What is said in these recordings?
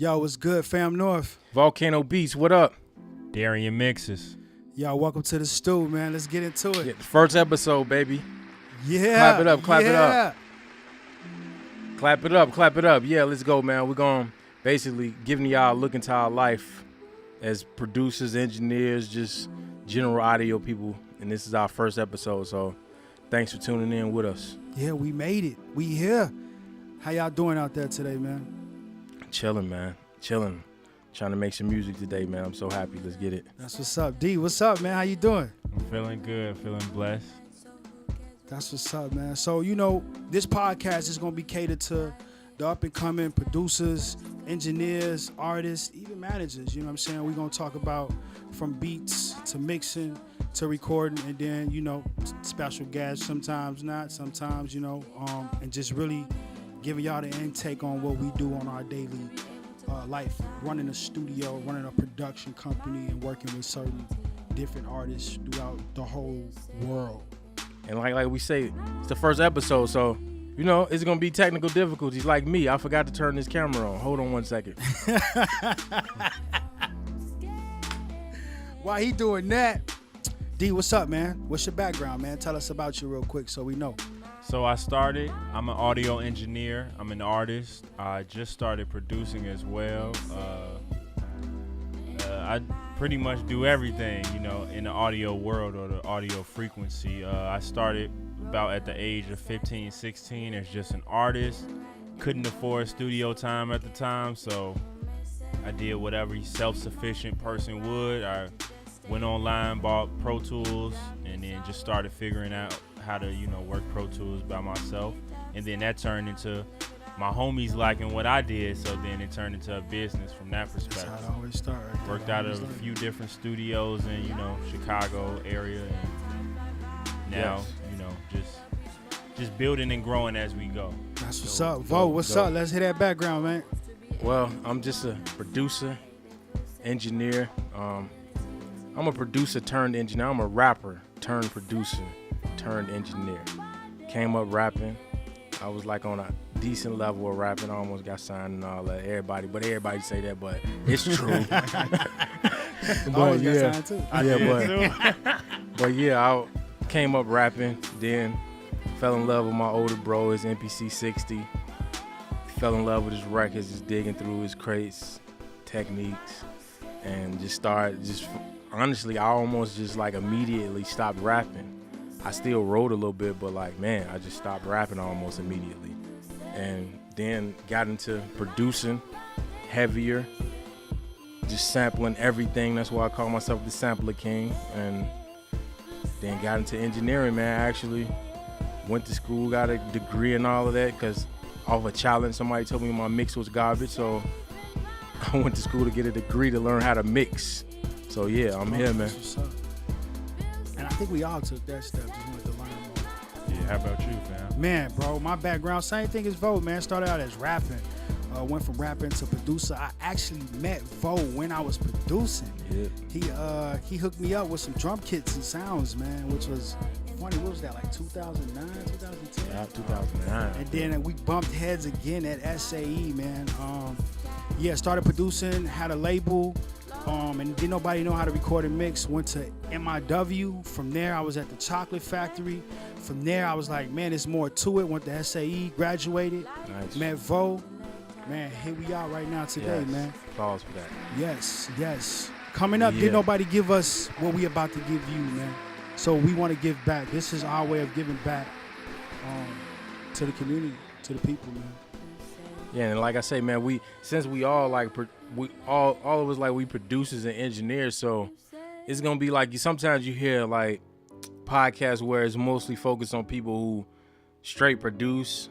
Yo, what's good, Fam North? Volcano Beats, what up? Darian Mixes. Yo, welcome to the stew, man. Let's get into it. Yeah, first episode, baby. Yeah. Clap it up, clap it up. Clap it up, clap it up. Yeah, let's go, man. We're going to basically giving y'all a look into our life as producers, engineers, just general audio people. And this is our first episode, so thanks for tuning in with us. Yeah, we made it. We here. How y'all doing out there today, man? Chilling, man. Chilling. Trying to make some music today, man. I'm so happy. Let's get it. That's what's up. D, what's up, man? How you doing? I'm feeling good, feeling blessed. That's what's up, man. So, you know, this podcast is going to be catered to the up-and-coming producers, engineers, artists, even managers. You know what I'm saying? We're going to talk about from beats to mixing to recording, and then, you know, special guests, sometimes not, sometimes, you know, and just really giving y'all the intake on what we do on our daily life, running a studio, running a production company, and working with certain different artists throughout the whole world. And like we say, it's the first episode, so, you know, it's going to be technical difficulties. Like me, I forgot to turn this camera on. Hold on 1 second. While he doing that, D, what's up, man? What's your background, man? Tell us about you real quick so we know. So I'm an audio engineer. I'm an artist. I just started producing as well. I pretty much do everything, you know, in the audio world or the audio frequency. I started about at the age of 15, 16 as just an artist. Couldn't afford studio time at the time, so I did what every self-sufficient person would. I went online, bought Pro Tools, and then just started figuring out how to, you know, work Pro Tools by myself. And then that turned into my homies liking what I did, so then it turned into a business from that perspective. That's how it always starts. Right? Worked out of a few different studios in, you know, Chicago area, and now, Yes. you know, just building and growing as we go. That's what's up. Vo, what's up? Let's hear that background, man. Well, I'm just a producer, engineer. I'm a producer turned engineer. I'm a rapper turned producer turned engineer. Came up rapping. I was like on a decent level of rapping. I almost got signed and all that. Everybody say that, but it's true. Always got signed too. But yeah, I came up rapping. Then fell in love with my older bro, his MPC 60. Fell in love with his records, just digging through his crates, techniques, and honestly, I almost just like immediately stopped rapping. I still wrote a little bit, but like, man, I just stopped rapping almost immediately. And then got into producing heavier, just sampling everything. That's why I call myself the Sampler King. And then got into engineering, man. I actually went to school, got a degree and all of that, because off a challenge, somebody told me my mix was garbage, so I went to school to get a degree to learn how to mix. So yeah, I'm here, man. And I think we all took that step, just wanted to learn more. Yeah, how about you, fam? Man, bro, my background, same thing as Vo, man. Started out as rapping. Went from rapping to producer. I actually met Vo when I was producing. Yeah. He hooked me up with some drum kits and sounds, man, which was funny. What was that, like 2009, 2010? Yeah, 2009. And then we bumped heads again at SAE, man. Started producing, had a label, and didn't nobody know how to record and mix. Went to MIW. From there, I was at the Chocolate Factory. From there, I was like, man, there's more to it. Went to SAE, graduated, Nice. met Vo. Man, here we are right now today, Yes. man. Applause for that. Yes. Coming up, Yeah. didn't nobody give us what we about to give you, man. So we want to give back. This is our way of giving back to the community, to the people, man. Yeah, and like I say, man, since we all like all of us like we producers and engineers, so it's gonna be like sometimes you hear like podcasts where it's mostly focused on people who straight produce.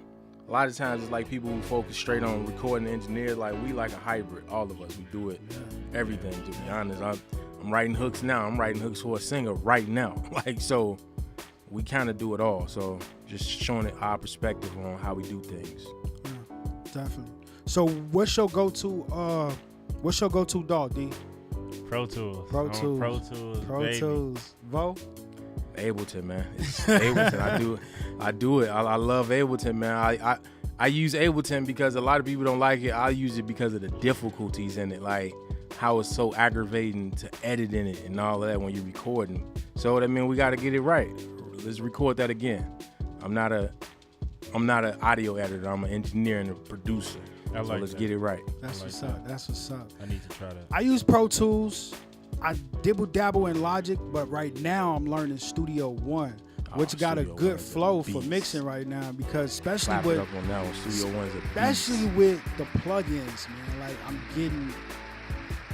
A lot of times it's like people who focus straight on recording and engineer. Like we like a hybrid, all of us. We do it, everything. To be honest, I'm writing hooks now. I'm writing hooks for a singer right now. Like so, we kind of do it all. So just showing it our perspective on how we do things. Definitely. So what's your go-to dog, D? Pro Tools. Pro Tools. Pro Tools. Vo? Ableton, man. It's Ableton. I do it. I love Ableton, man. I use Ableton because a lot of people don't like it. I use it because of the difficulties in it, like how it's so aggravating to edit in it and all of that when you're recording. So I mean, we got to get it right. Let's record that again. I'm not an audio editor. I'm an engineer and a producer. I like let's that. get it right. That's what's up. That's what's up. I need to try that. I use Pro Tools. I dibble dabble in Logic, but right now I'm learning Studio One, which got a Studio good One's a flow for beast. mixing right now, because especially Clap it with up on that one. Studio One's a beast. especially with the plugins, man. Like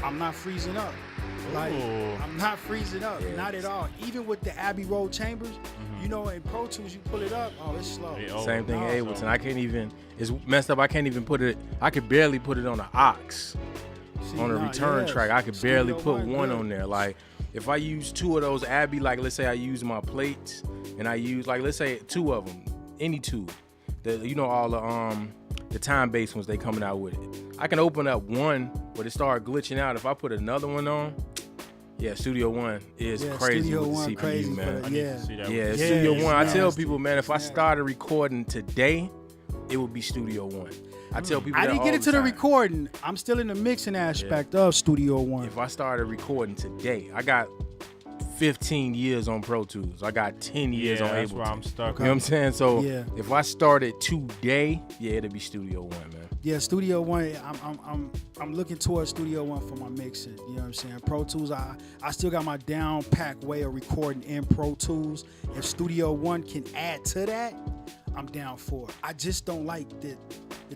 I'm not freezing up. Like Ooh. I'm not freezing up, Yeah. not at all. Even with the Abbey Road chambers, you know, in Pro Tools you pull it up, oh, it's slow. Yeah, Same thing no, in Ableton. I can't even. It's messed up. I can't even put it. I could barely put it on an aux. See, On a nah, return yeah. track, I could Studio barely put one good. on there. Like, if I use two of those Abbey, like let's say I use my plates and I use, like, let's say two of them, any two, all the time-based ones they coming out with it. I can open up one, but it start glitching out. If I put another one on, yeah, Studio One is Yeah, crazy Studio with the One CPU, crazy for man. the- I need Yeah. to see that. Yeah, one. Studio it's One. I tell nasty. people, man, if I It's started recording today, it would be Studio One. I tell people I that didn't get all into the time. recording. I'm still in the mixing aspect of Studio One. If I started recording today, I got 15 years on Pro Tools. I got 10 years Yeah, on that's Ableton. where I'm stuck. You know what I'm saying? So Yeah. if I started today, yeah, it'd be Studio One, man. Yeah, Studio One. I'm looking towards Studio One for my mixing. You know what I'm saying? Pro Tools. I still got my down pack way of recording in Pro Tools. If Studio One can add to that, I'm down for it. I just don't like the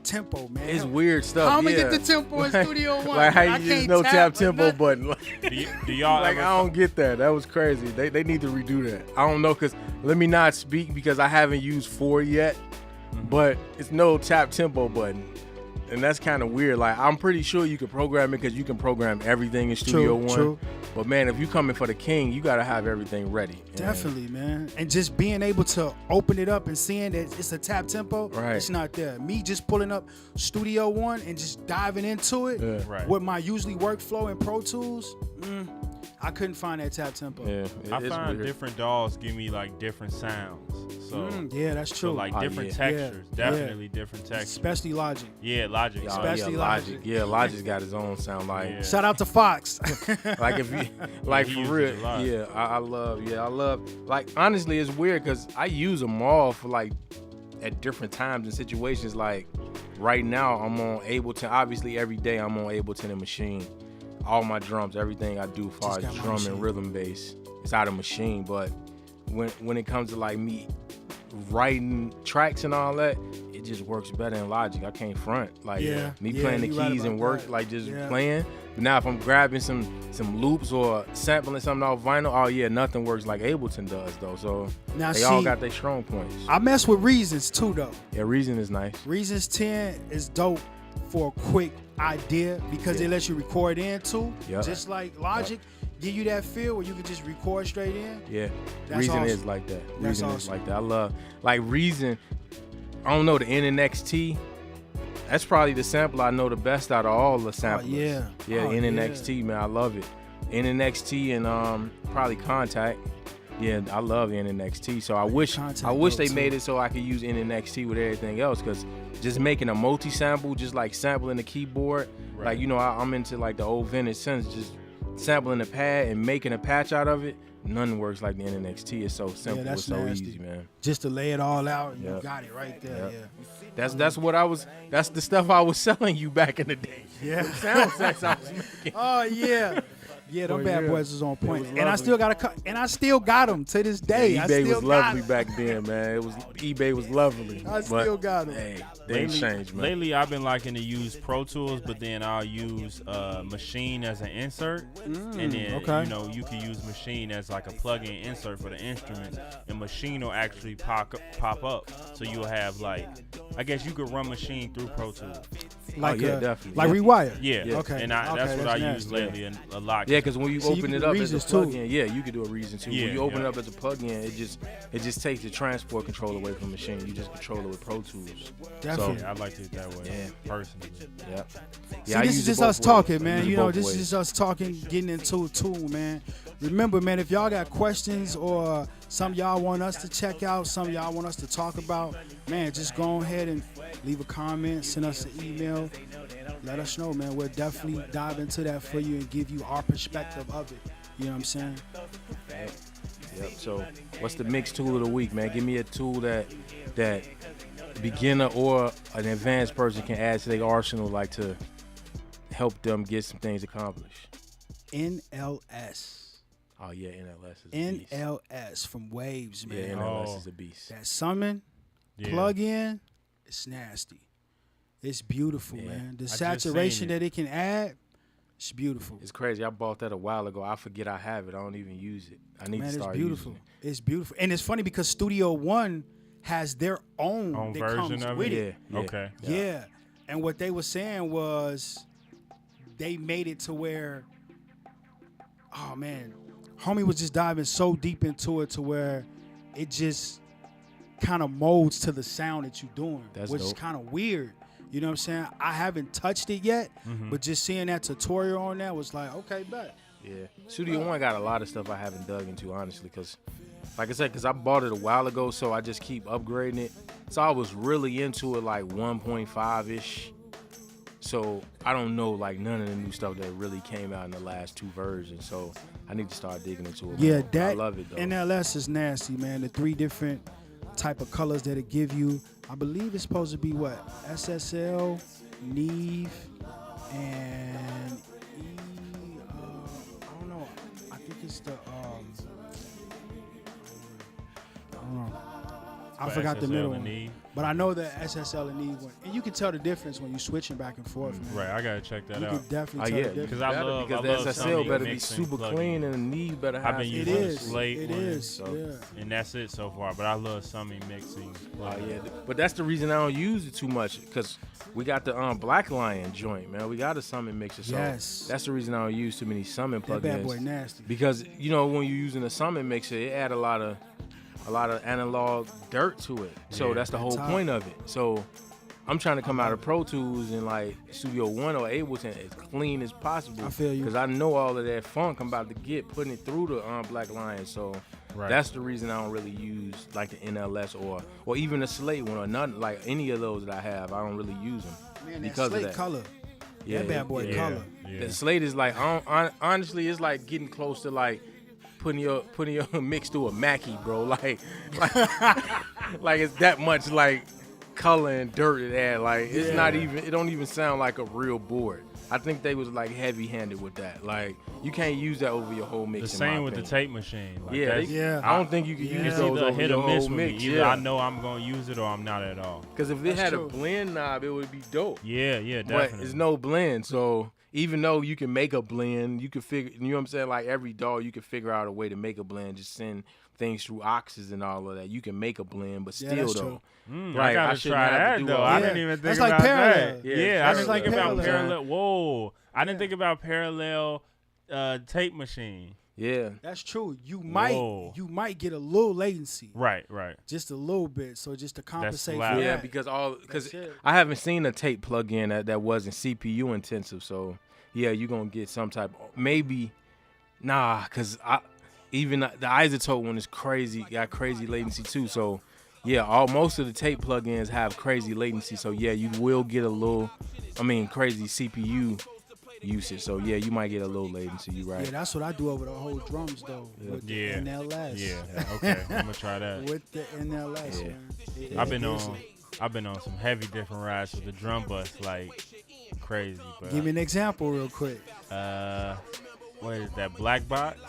tempo, man. It's weird stuff. How am I yeah. get the tempo in Studio One? Like how I you just can't no tap or tempo nothing. button. Do y'all Like, ever I don't get that. That was crazy. They need to redo that. I don't know, because let me not speak because I haven't used 4 yet, but it's no tap tempo button. And that's kind of weird. Like, I'm pretty sure you can program it because you can program everything in Studio One. True. But, man, if you coming for the king, you got to have everything ready. And Definitely, man. And just being able to open it up and seeing that it's a tap tempo, Right. it's not there. Me just pulling up Studio One and just diving into it Yeah. Right. with my usually workflow in Pro Tools, I couldn't find that tap tempo. Yeah, I it's find weird. different DAWs give me like different sounds. So, Yeah, that's true. so like Oh, different yeah. textures, Yeah. definitely different textures. Especially Logic. Yeah, Logic. Oh, especially yeah, Logic. Yeah, Logic's got his own sound. Like, Yeah. Shout out to Fox. like if you, like he for uses real, it a lot. yeah, I love. Like, honestly, it's weird because I use them all for like at different times and situations. Like right now, I'm on Ableton. Obviously, every day I'm on Ableton and Machine. All my drums, everything I do, as far Just as got my drum Machine. and rhythm bass, it's out of Machine. But when it comes to like me writing tracks and all that, it just works better in Logic. I can't front. Like Yeah, me yeah, playing the you right keys and about work, that. like just Yeah. playing. But now if I'm grabbing some loops or sampling something off vinyl, oh yeah, nothing works like Ableton does though. So Now, they all see, got their strong points. I mess with Reasons too, though. Yeah, Reason is nice. Reasons 10 is dope for a quick idea because Yeah. it lets you record in too. Yeah. Just like Logic, give you that feel where you can just record straight in. Yeah, That's Reason awesome. is like that. That's Reason is awesome. like that. I love like Reason. I don't know, the NNXT. That's probably the sample I know the best out of all the samplers. yeah. Yeah, Oh, NNXT, man, I love it. NNXT and probably Contact. Yeah, I love NNXT. So I wish Contact they dope, made too. it so I could use NNXT with everything else, because just making a multi-sample, just like sampling the keyboard, Right. like, I'm into like the old vintage sense, just sampling the pad and making a patch out of it. None works like the NNXT. It's so simple. that's It's so nasty. easy, man. Just to lay it all out, and you Yep. got it right there. Yep. Yeah. That's the stuff I was selling you back in the day. Yeah. Sound sets I was making. Oh yeah. Yeah, them Oh, bad yeah. boys was on point. was And I lovely. still got them to this day. Yeah, I eBay still was got lovely 'em. back then, man. eBay was lovely. I still got 'em. Hey, they ain't changed, man. Lately, I've been liking to use Pro Tools, but then I'll use Machine as an insert, and then okay. you can use Machine as like a plug-in insert for the instruments, and Machine will actually pop up, so you'll have like, I guess you could run Machine through Pro Tools. Like yeah, definitely. Like Yeah. Rewire. Yeah, Okay. and that's Okay, what I that's use nasty. lately a lot. Yeah, because when you So you open can it do up as a Reasons, too. plug-in, yeah, you could do a Reason too. Yeah, when you open yeah. it up as a plug-in, it just takes the transport control away from the machine. You just control it with Pro Tools. Definitely. Yeah, I like it that way, Yeah. personally. Yeah. See, I this use is it just both us ways. talking, I man. use it You know, both this ways. is just us talking, getting into a tool, man. remember, man, if y'all got questions or some y'all want us to check out, some y'all want us to talk about, man, just go ahead and leave a comment, send us an email. Let us know, man. We'll definitely dive into that for you and give you our perspective of it. You know what I'm saying? Yep. So, what's the mix tool of the week, man? Give me a tool that beginner or an advanced person can add to their arsenal, like to help them get some things accomplished. NLS. Oh yeah, NLS is a beast. NLS from Waves, man. Yeah, NLS is a beast. That summon, plug in, it's nasty. It's beautiful, man. The saturation that it can add, it's beautiful. It's crazy. I bought that a while ago. I forget I have it. I don't even use it. I need to start beautiful. using it. It's beautiful. And it's funny because Studio One has their own that version comes of with it. it. Okay. Yeah. And what they were saying was they made it to where, oh man, homie was just diving so deep into it to where it just kind of molds to the sound that you're doing, which is kind of weird. You know what I'm saying? I haven't touched it yet, but just seeing that tutorial on that was like, okay, bet. Yeah. Studio One got a lot of stuff I haven't dug into, honestly, because, like I said, because I bought it a while ago, so I just keep upgrading it. So I was really into it like 1.5-ish. So I don't know like none of the new stuff that really came out in the last 2 versions. So I need to start digging into it. Yeah, I love it though. NLS is nasty, man. The 3 different type of colors that it give you. I believe it's supposed to be what? SSL, Neve, and I don't know. I think it's the I don't know. I forgot the middle one. But I know that SSL and Neve one. And you can tell the difference when you're switching back and forth, man. Right, I gotta check that out. You can definitely tell the difference. Because I love the SSL better be super clean and the Neve better have. I've been using the Slate It one, is, yeah. And that's it so far. But I love Summing mixing. Yeah, but that's the reason I don't use it too much, because we got the Black Lion joint, man. We got a Summon mixer, so that's the reason I don't use too many Summon plugins. That bad boy nasty. Because you know when you're using a Summon mixer, it add a lot of analog dirt to it. So that's the whole point of it. So I'm trying to come out of Pro Tools and like Studio One or Ableton as clean as possible. I feel you. Because I know all of that funk I'm about to get putting it through the Black Lion. So that's the reason I don't really use like the NLS or even the Slate one or none, like any of those that I have. I don't really use them because Slate of that. color. Yeah, that bad boy color. Yeah. The Slate is like honestly, it's like getting close to like putting your mix through a Mackie, bro. Like it's that much like color and dirt it add. Like it's not even. It don't even sound like a real board. I think they was like heavy-handed with that. Like you can't use that over your whole mix. The same with the tape machine. Like I don't think you can use those over hit your or miss whole with mix. me. Either I know I'm gonna use it or I'm not at all. Because if it had a blend knob, it would be dope. Yeah, definitely. But it's no blend, so even though you can make a blend, you can figure. You know what I'm saying? Like every DAW, you can figure out a way to make a blend. Just send things through Oxes and all of that. You can make a blend, but still though. I gotta try that though. I didn't even think about that. Yeah, I didn't think about parallel. parallel. Whoa, I didn't think about parallel tape machine. Yeah, that's true. You might get a little latency. Right. Just a little bit. So just to compensate for loud. that. because I haven't seen a tape plug-in that wasn't CPU intensive. So yeah, you're gonna get some type. Maybe, because even the isotope one is crazy. Got crazy latency too. So yeah, most of the tape plugins have crazy latency. So yeah, you will get crazy CPU usage. So yeah, you might get a little latency. You right. Yeah, that's what I do over the whole drums though. With the NLS. Yeah. Okay, I'm gonna try that. With the NLS, man. I've been on some heavy different rides with the drum bus, like crazy. But give me an example real quick. What is that? Black box?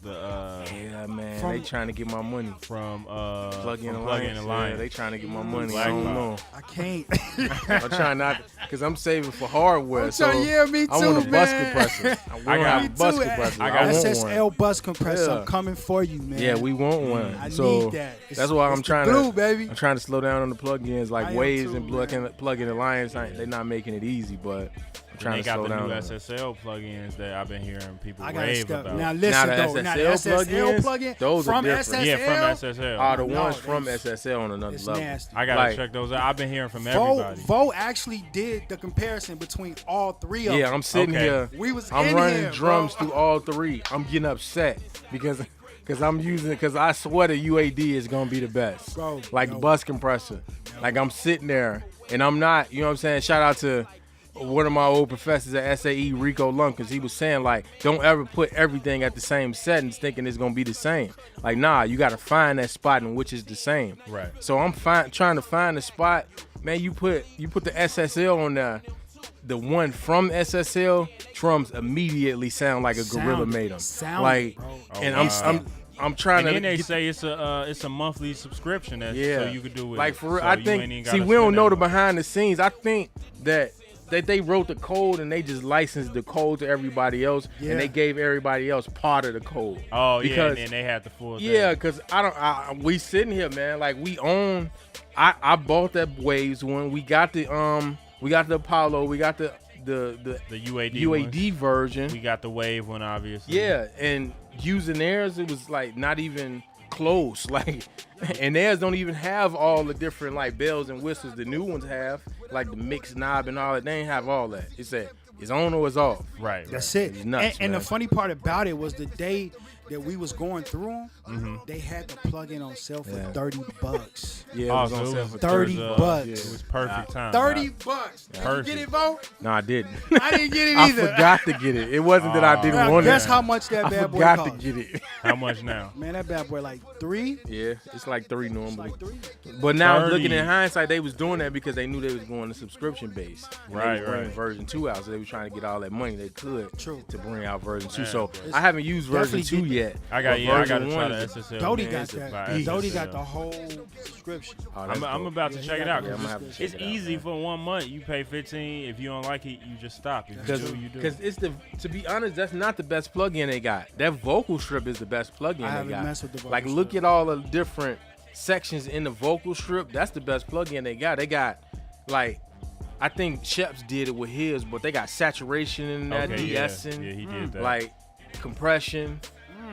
Man, they trying to get my money from Plug-in Alliance. Yeah, they trying to get my money. I don't know. I can't. I'm trying not, because I'm saving for hardware. Me too, I want a bus man. compressor. I got a bus compressor. I got SSL bus compressor. I'm coming for you, man. Yeah, we want one. I need that. That's why I'm trying to. Baby. I'm trying to slow down on the plugins like Waves and man. Plug-in Alliance. They're not making it easy, but I'm trying they to got slow the down. new on it. SSL plugins that I've been hearing people I gotta rave step. about. Now listen Now, though. the Now the SSL SSL plugins, plugin those are from different. SSL. Yeah, from SSL. Are the No, ones from they- SSL on another It's level. nasty. I gotta like- check those out. I've been hearing from Vo everybody. Vo actually did the comparison between all three of them. Yeah, I'm sitting Okay. here. We was I'm in running here, drums bro. through all three. I'm getting upset because I swear the UAD is gonna be the best. Bro, like no. bus compressor. Like I'm sitting there and I'm not, you know what I'm saying? Shout out to one of my old professors at SAE, Rico Lunkers. He was saying like, don't ever put everything at the same settings thinking it's gonna be the same. Like, nah, you gotta find that spot in which is the same. Right. So I'm trying to find the spot. Man, you put the SSL on there. The one from SSL drums immediately sound like a gorilla made them. Like, bro. and wow. I'm trying And to. then they get- say it's a monthly subscription, yeah, so you could do it. like for real. So I you ain't think. even See, gotta we don't spend know the that much. behind the scenes. I think that they wrote the code and they just licensed the code to everybody else, Yeah. and they gave everybody else part of the code. Oh yeah, because, and then they had the full thing. yeah, because we sitting here, man. Like we own. I bought that Waves one. We got the Apollo. We got the UAD UAD ones. version. We got the Wave one, obviously. Yeah, and using theirs, it was like not even close. Like, and theirs don't even have all the different like bells and whistles the new ones have, like the mix knob and all that. They ain't have all that. It said it's on or it's off. Right. That's it. It's nuts, and the man. funny part about it was the day that we was going through them, they had the plug-in on sale for Yeah. $30. Yeah, it Oh, was so on it sale was for 30 it was, bucks. It was perfect time. $30. Did you Perfect. get it, Vo? No, I didn't. I didn't get it I either. forgot to get it. It wasn't that I didn't Now, want guess it. how much that I bad boy forgot cost. to get it. How much now? Man, that bad boy like 3. Yeah, it's like 3 It's normally. like 3. But now 30. looking in hindsight, they was doing that because they knew they was going to subscription base. And Right, they was bringing right. version 2 out, so they was trying to get all that money they could True. to bring out version 2. Man, So bro. I haven't used version 2 Definitely get- yet. I got but I got version to try 1 the is- SSL. Dodie man. got It's that. by Dodie SSL. got the whole subscription. Oh, that's I'm dope. about to Yeah, he check it got out the- Yeah, I'm gonna have to check it's it out, easy man. for 1 month. You pay $15. If you don't like it, you just stop. If you Because do, you do. it's to be honest, that's not the best plugin they got. That vocal strip is the best plugin I they haven't got. messed with the vocal Like look strip. at all the different sections in the vocal strip. That's the best plugin they got. They got like I think Sheps did it with his, but they got saturation in that, Okay, yeah. de-essing, Yeah, he did that. like compression.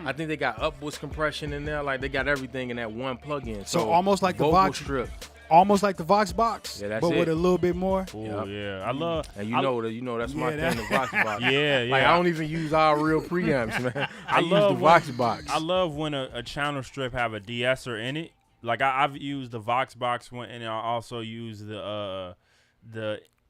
I think they got upwards compression in there. Like they got everything in that one plugin. So almost like the vocal Vox- strip. Almost like the Vox box, Yeah, that's but with it. a little bit more. Ooh, Yep. yeah. I love. And I- you know that's my Yeah, that- thing, the Vox box. Yeah, yeah. Like I don't even use our real preamps, man. I use the love Vox when- box. I love when a channel strip have a de-esser in it. Like I've used the Vox box one, and I also use the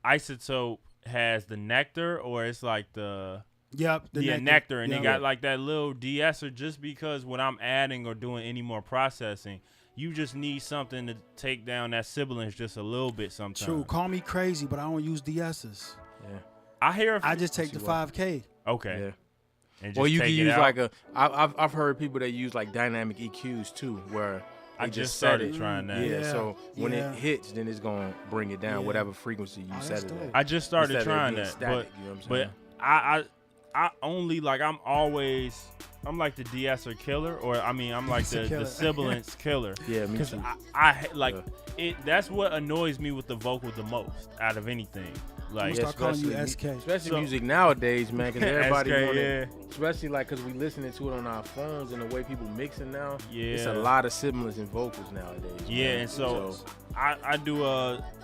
isotope has the nectar, or it's like the Yep. nectar, and Yep. they got like that little de-esser. Just because when I'm adding or doing any more processing, you just need something to take down that sibilance just a little bit sometimes. True. Call me crazy, but I don't use DSs. yeah. I hear. I just take the 5K. okay. Yeah. And Or just you take can it use out. like I've heard people that use like dynamic EQs too, where I they just set started it. trying that. Yeah, Yeah, so when yeah. it hits, then it's gonna bring it down, Yeah. whatever frequency you Oh, set that's it dope. at. I just started Instead of it trying being that, static, you know what I'm but saying? I only like I'm like the de-esser killer, or I mean I'm like De-esser the killer. sibilance killer. Yeah, me Because too. I like Yeah. it. That's what annoys me with the vocal the most out of anything. Like I'm gonna start calling you especially SK. Especially So- music nowadays, man, because everybody SK, wanna- yeah. especially like because we listening to it on our phones and the way people mixing now. It's a Yeah. lot of sibilance in vocals nowadays. Yeah, man. and so I do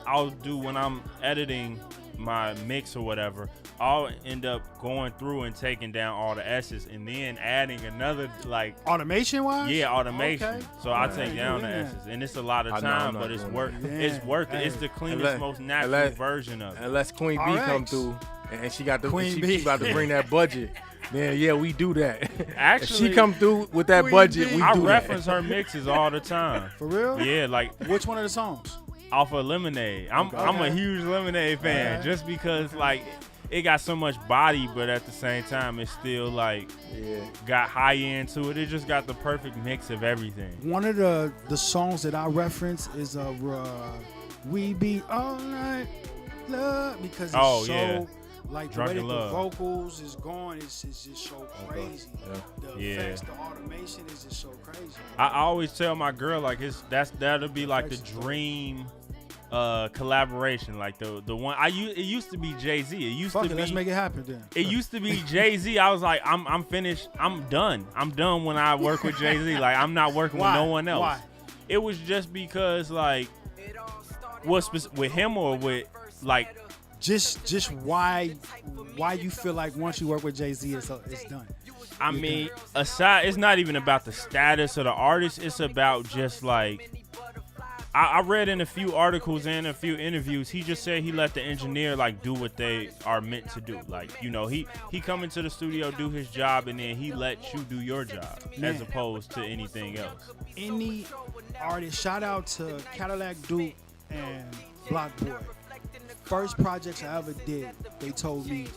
I'll do when I'm editing my mix or whatever, I'll end up going through and taking down all the S's and then adding another like Automation wise? automation. Okay. So I Right. take down the Yeah. S's, and it's a lot of I know, I'm time, not but it's doing worth that. it's worth it. It's Hey. the cleanest, Unless- most natural unless- version of it. unless Queen B RX. come through and she got the Queen she, B. she about to bring that budget, then yeah, we do that. if Actually, she come through with that Queen budget, B. we I do reference that. her mixes all the time. For real? Yeah, like Which one of the songs? off of Lemonade. I'm a Okay. huge Lemonade fan, Okay. just because like it got so much body, but at the same time it's still like Yeah. got high end to it. It just got the perfect mix of everything. One of the songs that I reference is We Be All Night Love, because it's Oh, so yeah. like the Drunken way that Love. the vocals is going, it's just so crazy. The Yeah. effects, the automation is just so crazy. I always tell my girl like that'll be like the dream collaboration, like the one it used to be Jay-Z. It used Fuck to it, be let's make it happen then. It used to be Jay-Z. I was like, I'm finished. I'm done when I work with Jay-Z. Like, I'm not working with no one else. Why? It was just because, like, with him or with, like, just why you feel like once you work with Jay-Z, it's done. I mean, aside, it's not even about the status of the artist. It's about just, like, I read in a few articles and a few interviews, he just said he let the engineer, like, do what they are meant to do. Like, you know, he come into the studio, do his job, and then he lets you do your job, as opposed to anything else. Any artist, shout out to Cadillac Duke and Block Boy. First projects I ever did, they told me,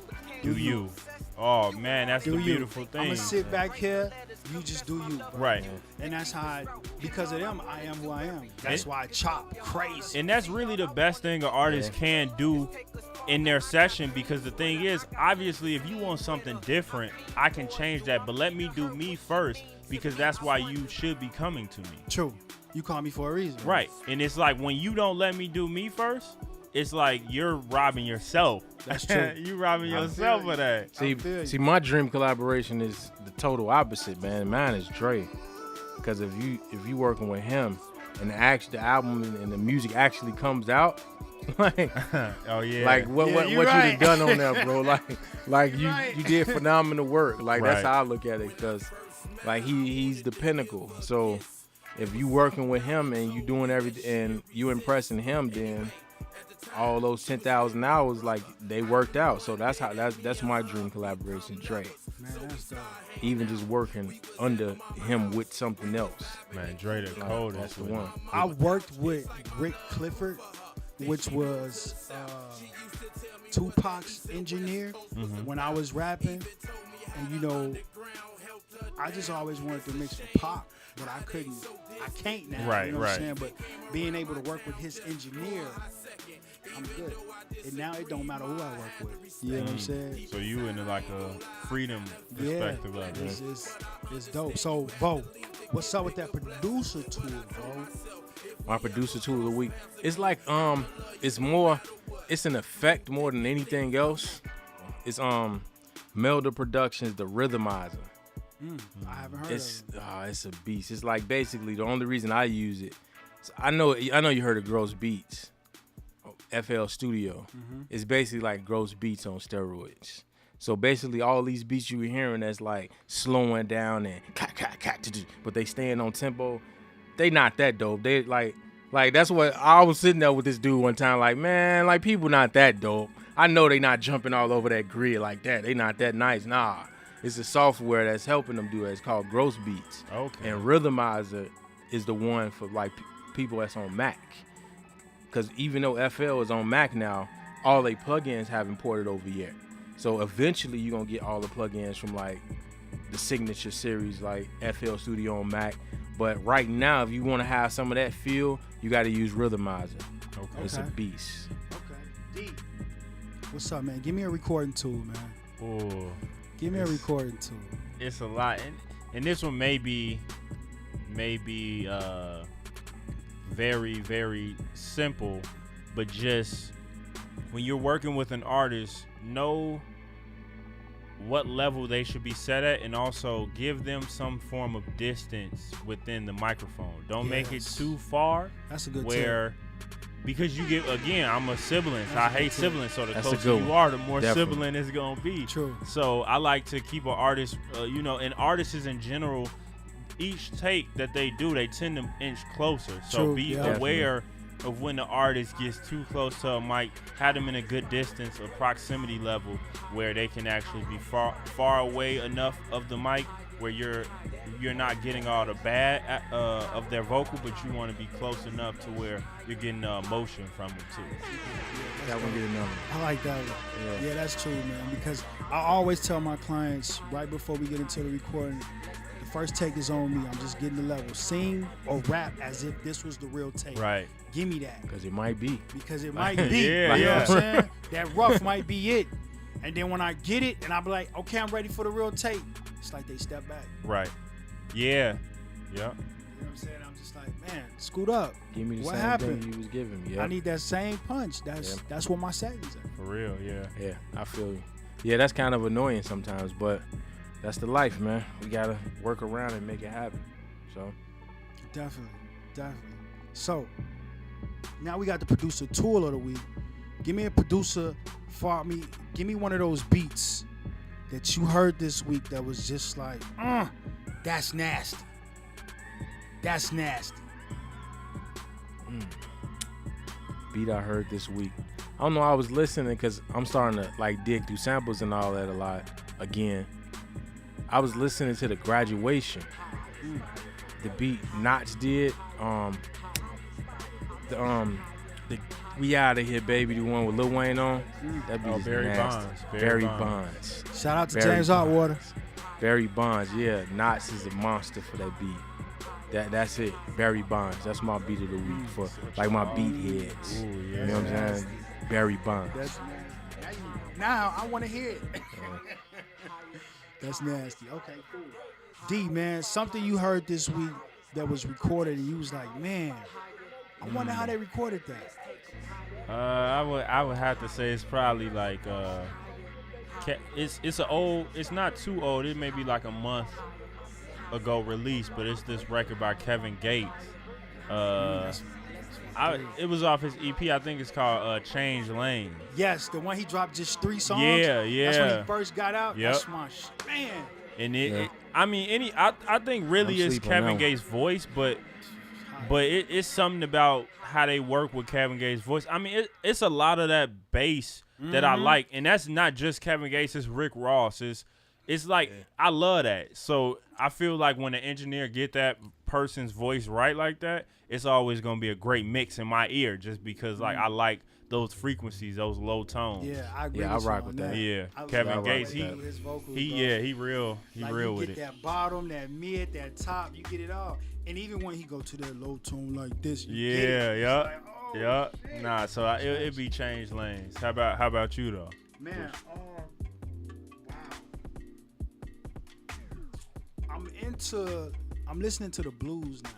do you. Oh, man, that's the beautiful thing. I'm going to sit back here, you just do you. Bro. Right. And that's how, because of them, I am who I am. That's why I chop crazy. And that's really the best thing an artist can do in their session, because the thing is, obviously, if you want something different, I can change that, but let me do me first, because that's why you should be coming to me. True. You call me for a reason. Right. And it's like, when you don't let me do me first, it's like you're robbing yourself. That's true. You robbing yourself of that. See, my dream collaboration is the total opposite, man. Mine is Dre, because if you working with him, and the album and the music actually comes out, like, oh yeah, like what you right. done on there, bro? Like you did phenomenal work. Like that's Right. how I look at it, because like he's the pinnacle. So if you working with him and you doing everything and you impressing him, then all those 10,000 hours, like, they worked out. So that's my dream collaboration, Dre. Man, that's dope. Even just working under him with something else. Man, Dre the Like, coldest. that's the one. I worked with Rick Clifford, which was Tupac's engineer when I was rapping. And, you know, I just always wanted to mix with Pop, but I can't now. Right, you know what right. I'm saying? But being able to work with his engineer, I'm good. And now it don't matter who I work with. You know what I'm saying? So you in like a freedom perspective of it. It's dope. So, Bo, what's up with that producer tool, bro? My producer tool of the week. It's like it's an effect more than anything else. It's Melda Productions, the Rhythmizer. I haven't heard of it. It's a beast. It's like basically the only reason I use it. I know you heard of Gross Beats, FL Studio. It's basically like Gross Beats on steroids. So basically all these beats you were hearing that's like slowing down and but they staying on tempo, they not that dope. They like that's what I was sitting there with this dude one time, like, man, like, people not that dope. I know they not jumping all over that grid like that. They not that nice. Nah. It's a software that's helping them do it. It's called Gross Beats. Okay. And Rhythmizer is the one for like people that's on Mac. Because even though FL is on Mac now, all they plugins haven't ported over yet. So eventually you're going to get all the plugins from like the signature series like FL Studio on Mac. But right now, if you want to have some of that feel, you got to use Rhythmizer. Okay. It's a beast. Okay. D. What's up, man? Give me a recording tool, man. Ooh. Give me a recording tool. It's a lot, and this one may be very, very simple, but just when you're working with an artist, know what level they should be set at, and also give them some form of distance within the microphone. Don't make it too far. That's a good where because you get, again, I'm a sibling. So I hate siblings, so the That's a closer good you one. are, the more Definitely. sibling it's gonna be. True. So I like to keep an artist, and artists in general, each take that they do, they tend to inch closer. So True, be yeah. aware of when the artist gets too close to a mic, have them in a good distance or proximity level where they can actually be far away enough of the mic where you're not getting all the bad of their vocal, but you want to be close enough to where you're getting emotion from it too. That one get another. I like that one. Yeah, that's true, man. Because I always tell my clients right before we get into the recording, the first take is on me. I'm just getting the level. Sing or rap as if this was the real take. Right. Give me that. Because it might be. Because it might be. Yeah, you know yeah. what I'm saying? That rough might be it. And then when I get it and I be like, okay, I'm ready for the real take, it's like they step back. Right. Yeah. Yeah. know what I'm saying? I'm just like, man, scoot up. Give me the What same happened? thing you was giving me. I need that same punch. That's what my settings at. For real, yeah. Yeah, I feel you. Yeah, that's kind of annoying sometimes, but that's the life, man. We gotta work around and make it happen. So Definitely. So now we got the producer tool of the week. Give me a producer for me. Give me one of those beats that you heard this week that was just like, that's nasty. That's nasty. beat I heard this week. I don't know. I was listening because I'm starting to like dig through samples and all that a lot again. I was listening to the Graduation. The beat Notch did. The We Outta Here Baby, the one with Lil Wayne on. That beat is Barry nasty. Bonds. Barry Bonds. Shout out to Barry James Hotwater. Barry Bonds, yeah. Notch is a monster for that beat. That's it. Barry Bonds. That's my beat of the week for like my beat heads. Ooh, yeah. You know what I'm saying? Barry Bonds. That's now I want to hear it. That's nasty. Okay, cool. D, man, something you heard this week that was recorded and you was like, man, I wonder how they recorded that. I would have to say it's probably like it's not too old. It may be like a month ago released, but it's this record by Kevin Gates. It was off his EP. I think it's called Change Lanes. Yes, the one he dropped just 3 songs. Yeah. That's when he first got out. Yep. That's my shit, man. And Yeah. I think really I'm it's sleeping on that Kevin one. Gates' voice, but it's something about how they work with Kevin Gates' voice. I mean, it's a lot of that bass that I like, and that's not just Kevin Gates. It's Rick Ross. It's like I love that. So I feel like when the engineer get that person's voice right like that, it's always gonna be a great mix in my ear, just because like I like those frequencies, those low tones. Yeah, I agree. Yeah, I with you rock on with that. that. Yeah. I Kevin love Gates, the way his vocals, he bro. he Like, real you with get it. that bottom, that mid, that top, you get it all. And even when he go to that low tone like this, you get Yeah, it. It's yeah, like, oh, yeah. shit. Nah, so it be Change Lanes. How about you though? Man, wow. I'm listening to the blues now.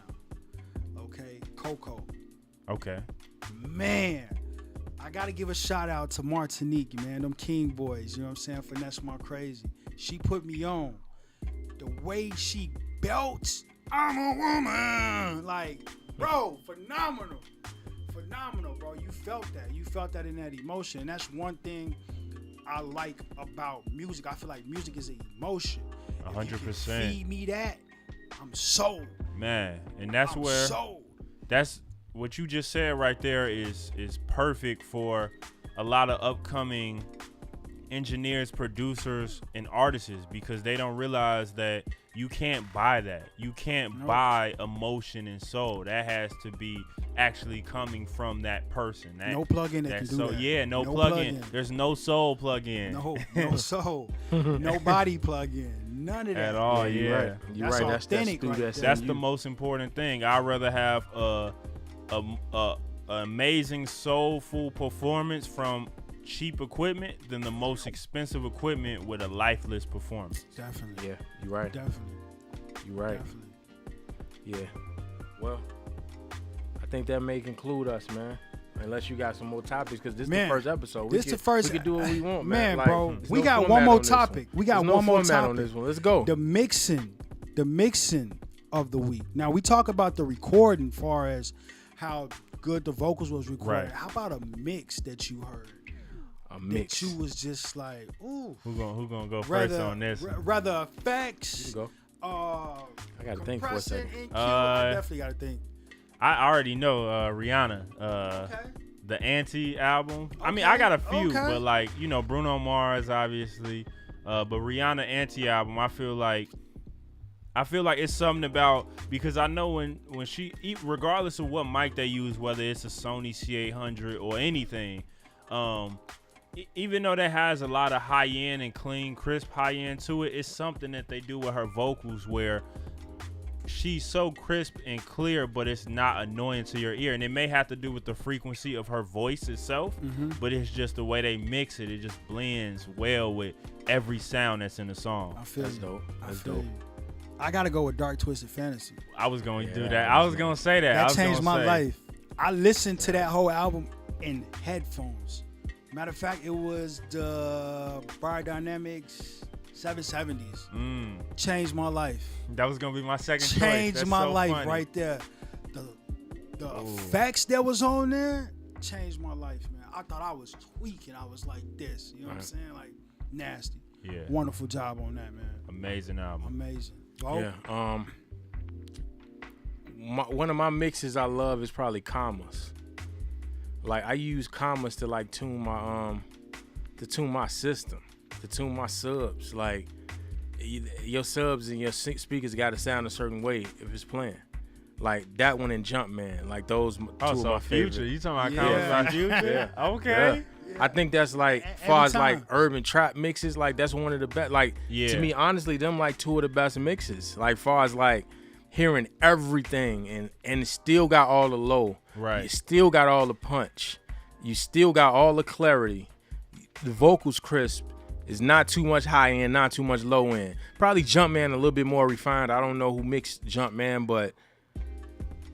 Okay, Coco. Okay. Man, I gotta give a shout out to Martinique, man. Them King boys, you know what I'm saying? Finesse My Crazy. She put me on. The way she belts, I'm a woman. Like, bro, phenomenal. Phenomenal, bro. You felt that. You felt that in that emotion. And that's one thing I like about music. I feel like music is an emotion. If you can 100%. feed me that, I'm sold. Man, and that's I'm where sold. that's what you just said right there is perfect for a lot of upcoming engineers, producers, and artists, because they don't realize that you can't buy that. You can't buy emotion and soul. That has to be actually coming from that person. No plug-in that can do that. Yeah, no plug-in. There's no soul plug-in. No soul. No body plug-in. None of that. At all, you're yeah. right. You're right. That's authentic dude right that's there. That's in the you. most important thing. I'd rather have a amazing soulful performance from cheap equipment than the most expensive equipment with a lifeless performance. Definitely. Yeah, you're right. Definitely. You're right. Definitely. Yeah. Well, I think that may conclude us, man. Unless you got some more topics, because this is Man, the first episode. this the first- We can do what we want, man. Man, Like, bro, there's we no got one format more on this topic. We got There's no one more format on topic. this one. Let's go. The mixing of the week. Now we talk about the recording, far as how good the vocals was recorded. Right. How about a mix that you heard? A mix. That you was just like, ooh. Who gonna go first Rather, on this? rather effects. You can go. I gotta think for a second. I definitely gotta think. I already know Rihanna. Okay. The Anti album. I mean, Okay, I got a few, okay. but like, you know, Bruno Mars obviously. But Rihanna Anti album, I feel like it's something about, because I know when she, regardless of what mic they use, whether it's a Sony C800 or anything, even though that has a lot of high end and clean, crisp high end to it, it's something that they do with her vocals where she's so crisp and clear, but it's not annoying to your ear. And it may have to do with the frequency of her voice itself, but it's just the way they mix it. It just blends well with every sound that's in the song. I feel That's you. dope. I That's feel dope. you. I gotta go with Dark Twisted Fantasy. I was going to do Yeah, that. I was going to say that. I That was changed gonna my say. life. I listened to that whole album in headphones. Matter of fact, it was the Bar Dynamics 770s. Changed my life. That was going to be my second choice. Changed That's my so life funny. right there. The effects that was on there changed my life, man. I thought I was tweaking. I was like this. You know what I'm saying? Like nasty. Yeah. Wonderful job on that, man. Amazing album. Amazing. Oh, Yeah. One of my mixes I love is probably commas. Like I use commas to like tune my system, to tune my subs. Like your subs and your speakers got to sound a certain way if it's playing. Like that one in Jumpman, like those two of So my Future. favorite. You talking about Yeah. Commas by Future? Yeah. Okay. Yeah. I think that's like, Every far as like time. urban trap mixes, like that's one of the best. Like Yeah. to me, honestly, them like two of the best mixes. Like far as like hearing everything and it still got all the low. Right. You still got all the punch. You still got all the clarity. The vocals crisp. It's not too much high end, not too much low end. Probably Jumpman a little bit more refined. I don't know who mixed Jumpman, but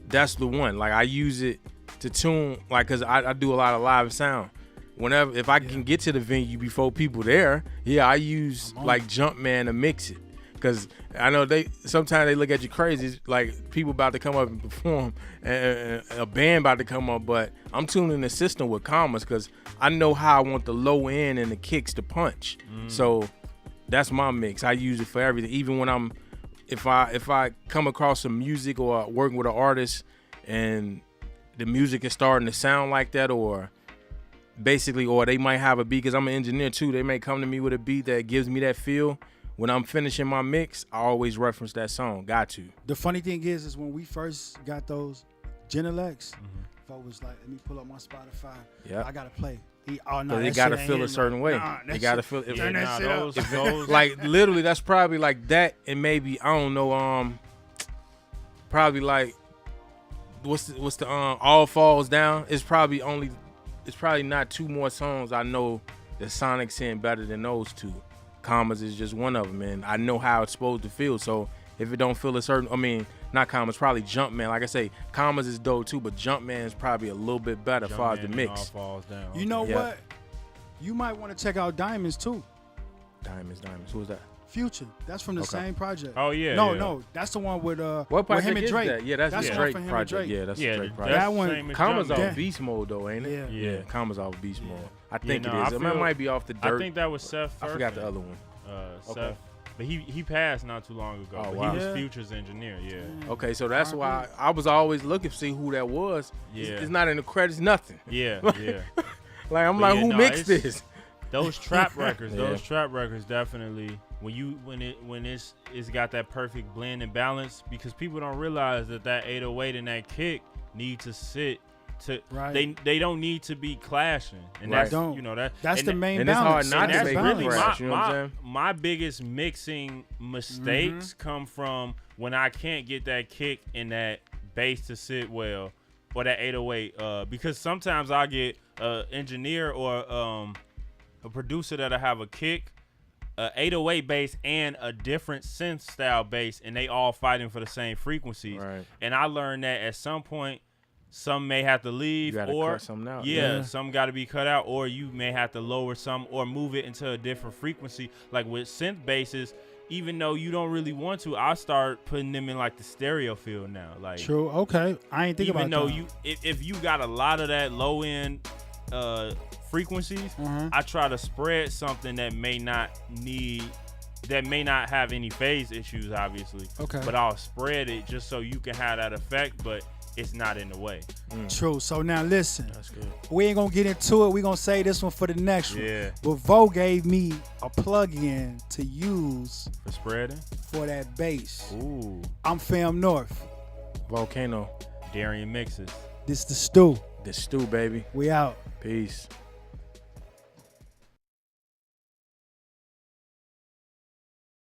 that's the one. Like I use it to tune, like, cause I do a lot of live sound. Whenever, if I can get to the venue before people there, I use like Jumpman to mix it. Cause I know sometimes they look at you crazy, it's like people about to come up and perform, and a band about to come up, but I'm tuning the system with commas, cause I know how I want the low end and the kicks to punch. So that's my mix. I use it for everything, even when if I come across some music or working with an artist and the music is starting to sound like that, or they might have a beat, because I'm an engineer too. They may come to me with a beat that gives me that feel. When I'm finishing my mix, I always reference that song. Got to. The funny thing is when we first got those Genelecs, folk was like, let me pull up my Spotify. Yeah. I gotta play. No, But they that gotta shit ain't feel a hitting certain way. Nah, They that gotta shit- feel. If, Turn that shit up. those like literally, that's probably like that, and maybe I don't know. Probably like what's the All Falls Down. It's probably not two more songs I know that Sonic's saying better than those two. Commas is just one of them, and I know how it's supposed to feel. So if it don't feel a certain, not Commas, probably Jumpman. Like I say, Commas is dope too, but Jumpman is probably a little bit better as far as the mix. All falls down. You know Yeah. what? You might want to check out Diamonds too. Diamonds. Who was that? Future. That's from the Okay. same project. Oh yeah. No, yeah. no, that's the one with What with project him and is Drake. that? Yeah, that's the the one Drake for him and project. Drake. Yeah, that's Yeah, the Drake that's project. That one- the same as Commas Jumpman. off beast mode though, ain't it? Yeah. Yeah. Commas off beast mode. I Yeah, think no, it I is. It feel- might be off the dirt. I think that was Seth. I forgot the Firkin. other one. Seth. Okay. But he passed not too long ago. Oh, but wow. He Yeah. was Future's engineer. Yeah. Okay, so that's why I was always looking to see who that was. Yeah. It's not in the credits, nothing. Yeah. Yeah. Like I'm But like, yeah, who no, mixed it's- this? Those trap records, Yeah. definitely when it's got that perfect blend and balance, because people don't realize that 808 and that kick need to sit to Right. they don't need to be clashing, and Right. that's Don't. you know that That's and the main and it's hard balance. not and to that's make balance. it really crash, you know what I'm saying? my biggest mixing mistakes come from when I can't get that kick and that bass to sit well, or that 808. Because sometimes I get an engineer or a producer that'll have a kick, a 808 bass, and a different synth style bass, and they all fighting for the same frequencies. Right. And I learned that at some point, some may have to leave, You gotta or cut something out. yeah, some got to be cut out, or you may have to lower some or move it into a different frequency. Like with synth basses, even though you don't really want to, I start putting them in like the stereo field now. Like True. Okay. I ain't think even about though that. if you got a lot of that low end frequencies, I try to spread something that may not have any phase issues, obviously. Okay. But I'll spread it just so you can have that effect, but it's not in the way. True. So now listen, That's good. we ain't gonna get into it. We gonna save this one for the next one. Yeah. But Vo gave me a plug-in to use For spreading. for that bass. Ooh. I'm Fam North. Volcano. Darian mixes. This the stew. The stew, baby. We out. Peace.